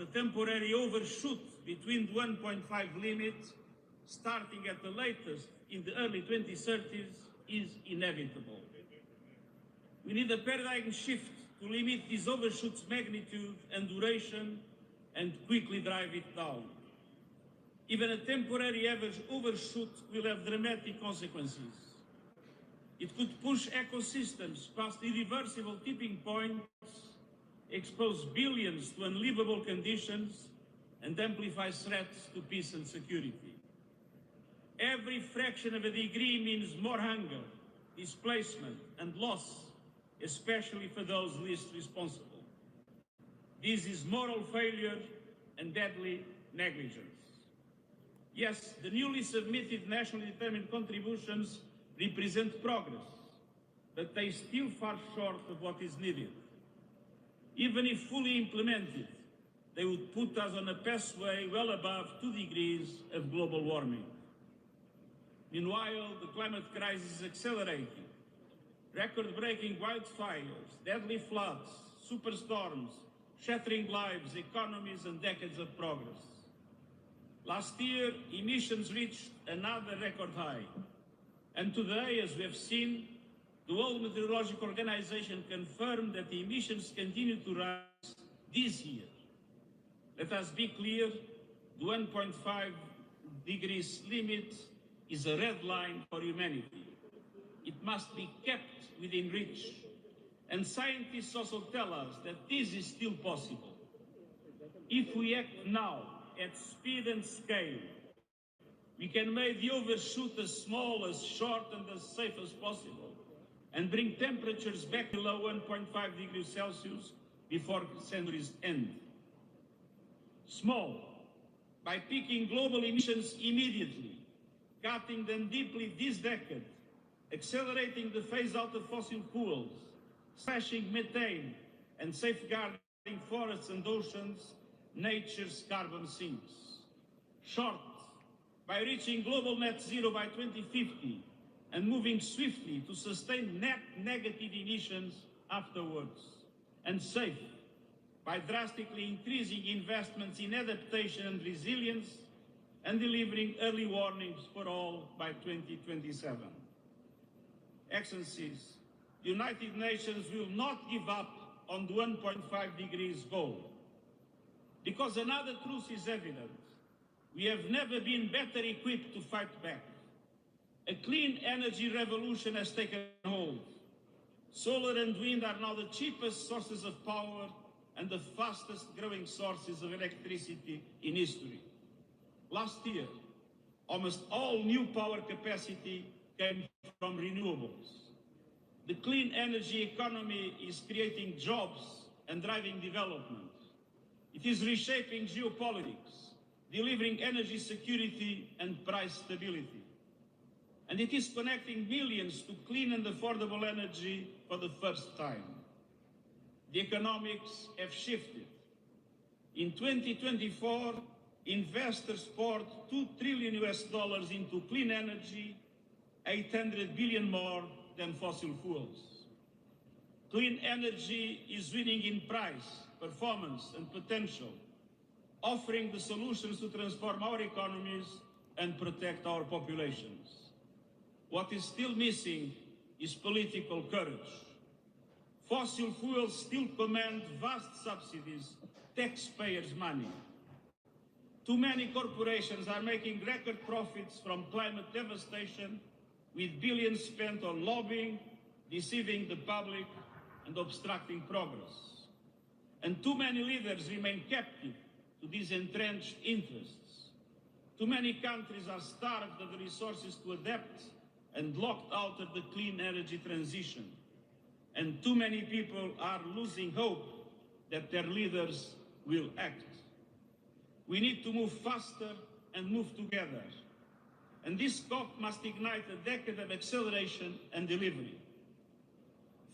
a temporary overshoot between the 1.5 limit, starting at the latest in the early 2030s, is inevitable. We need a paradigm shift to limit this overshoot's magnitude and duration and quickly drive it down. Even a temporary average overshoot will have dramatic consequences. It could push ecosystems past irreversible tipping points, expose billions to unlivable conditions, and amplify threats to peace and security. Every fraction of a degree means more hunger, displacement, and loss, especially for those least responsible. This is moral failure and deadly negligence. Yes, the newly submitted nationally determined contributions represent progress, but they still fall short of what is needed. Even if fully implemented, they would put us on a pathway well above 2 degrees of global warming. Meanwhile, the climate crisis is accelerating. Record-breaking wildfires, deadly floods, superstorms, shattering lives, economies, and decades of progress. Last year, emissions reached another record high. And today, as we have seen, the World Meteorological Organization confirmed that the emissions continue to rise this year. Let us be clear, the 1.5 degrees limit is a red line for humanity. It must be kept within reach. And scientists also tell us that this is still possible. If we act now at speed and scale, we can make the overshoot as small, as short, and as safe as possible, and bring temperatures back below 1.5 degrees Celsius before the century's end. Small, by peaking global emissions immediately, cutting them deeply this decade, accelerating the phase-out of fossil fuels, slashing methane, and safeguarding forests and oceans, nature's carbon sinks. Short, by reaching global net zero by 2050 and moving swiftly to sustain net negative emissions afterwards. And safe, by drastically increasing investments in adaptation and resilience and delivering early warnings for all by 2027. Excellencies, the United Nations will not give up on the 1.5 degrees goal. Because another truth is evident. We have never been better equipped to fight back. A clean energy revolution has taken hold. Solar and wind are now the cheapest sources of power and the fastest growing sources of electricity in history. Last year, almost all new power capacity came from renewables. The clean energy economy is creating jobs and driving development. It is reshaping geopolitics, delivering energy security and price stability. And it is connecting millions to clean and affordable energy for the first time. The economics have shifted. In 2024, investors poured $2 trillion into clean energy, 800 billion more than fossil fuels. Clean energy is winning in price, performance, and potential, offering the solutions to transform our economies and protect our populations. What is still missing is political courage. Fossil fuels still command vast subsidies, taxpayers' money. Too many corporations are making record profits from climate devastation, with billions spent on lobbying, deceiving the public, and obstructing progress. And too many leaders remain captive to these entrenched interests. Too many countries are starved of the resources to adapt and locked out of the clean energy transition. And too many people are losing hope that their leaders will act. We need to move faster and move together. And this COP must ignite a decade of acceleration and delivery.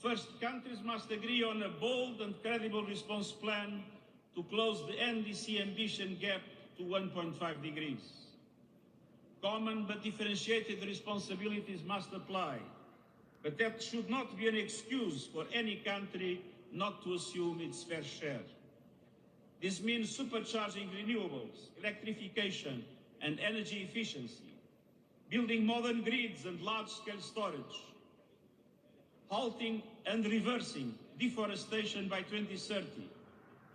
First, countries must agree on a bold and credible response plan to close the NDC ambition gap to 1.5 degrees. Common but differentiated responsibilities must apply, but that should not be an excuse for any country not to assume its fair share. This means supercharging renewables, electrification, and energy efficiency, building modern grids and large-scale storage, halting and reversing deforestation by 2030,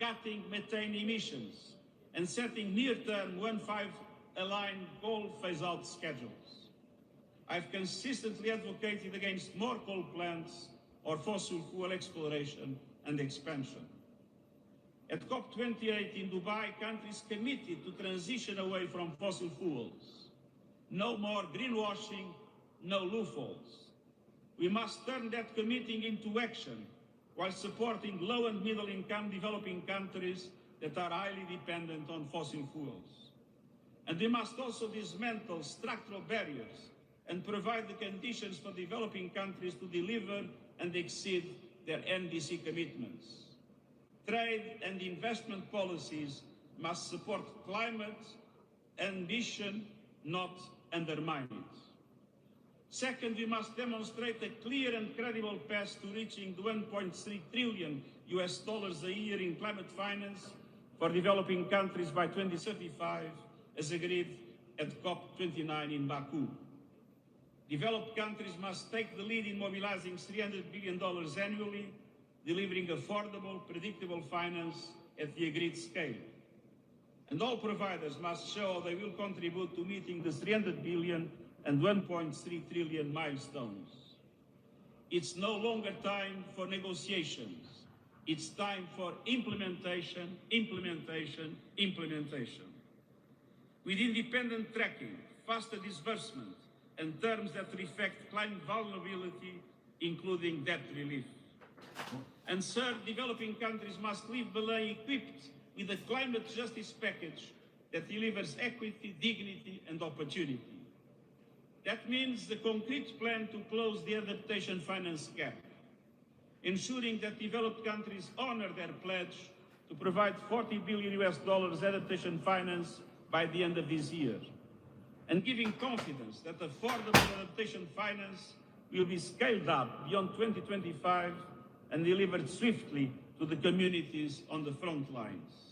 cutting methane emissions, and setting near-term 1.5 aligned coal phase-out schedules. I've consistently advocated against more coal plants or fossil fuel exploration and expansion. At COP28 in Dubai, countries committed to transition away from fossil fuels. No more greenwashing, no loopholes. We must turn that committing into action while supporting low and middle income developing countries that are highly dependent on fossil fuels. And we must also dismantle structural barriers and provide the conditions for developing countries to deliver and exceed their NDC commitments. Trade and investment policies must support climate ambition, not undermine it. Second, we must demonstrate a clear and credible path to reaching the $1.3 trillion a year in climate finance for developing countries by 2035, as agreed at COP29 in Baku. Developed countries must take the lead in mobilizing $300 billion annually, delivering affordable, predictable finance at the agreed scale. And all providers must show they will contribute to meeting the $300 billion and $1.3 trillion milestones. It's no longer time for negotiations. It's time for implementation, implementation, implementation. With independent tracking, faster disbursement, and terms that reflect climate vulnerability, including debt relief. And third, developing countries must leave Belém equipped with a climate justice package that delivers equity, dignity, and opportunity. That means the concrete plan to close the adaptation finance gap, ensuring that developed countries honor their pledge to provide $40 billion adaptation finance by the end of this year, and giving confidence that affordable adaptation finance will be scaled up beyond 2025 and delivered swiftly to the communities on the front lines.